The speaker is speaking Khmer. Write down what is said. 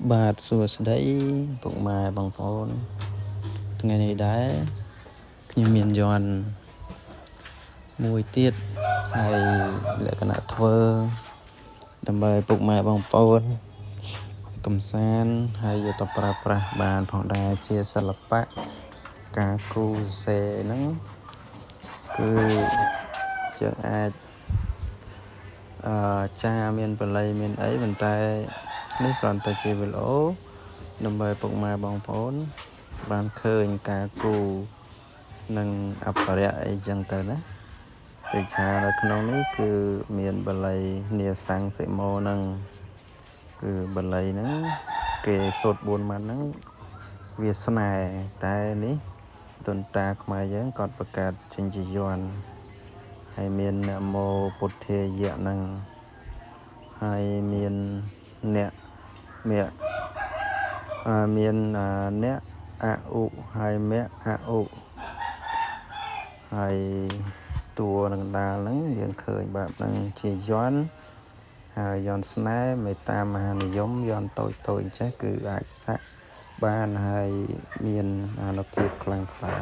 បាទសួស្តីពុកម៉ែបងប្អូនថ្ងៃនេះដែរខ្ញុំមានយន្តមួយទៀតហើយលក្ខណៈធ្វើដើម្បីពុកម៉ែបងប្អូនកំសាន្តហើយយកទៅប្រើប្រាស់បានផងដែរជាសិល្បៈការគូសរសេរហ្នឹងគឺយើងអាចចាមានបល័យមានអីប៉ុន្តែនេះគ្រាន់តែជាវីដេអូដើម្បីពុកម៉ែបងប្អូនបានឃើញការគូនិងអភិរក្សអីចឹងទៅណាតែថានៅក្នុងនេះគឺមានបល័យនាសង្ឃសិមោនឹងគឺបល័យហ្នឹងគេសូត្រ4ម៉ាត់ហ្នឹងវាស្នេហ៍តែនេះទុនតាខ្មែរយើងគាត់បង្កើតចេញជាយន្តហើយមាននមោពុទ្ធាយៈហ្នឹងហើយមានអ្នកមានអ្នកអឧហើយមៈអឧហើយតួនឹងដាលហ្នឹងយើងឃើញបែបហ្នឹងជាយន្តហើយយន្តស្នេហ៍មេត្តាមហានិយមយន្តតូចអញ្ចេះគឺអាចសាក់បានហើយមានអានុភាពខ្លាំងក្លា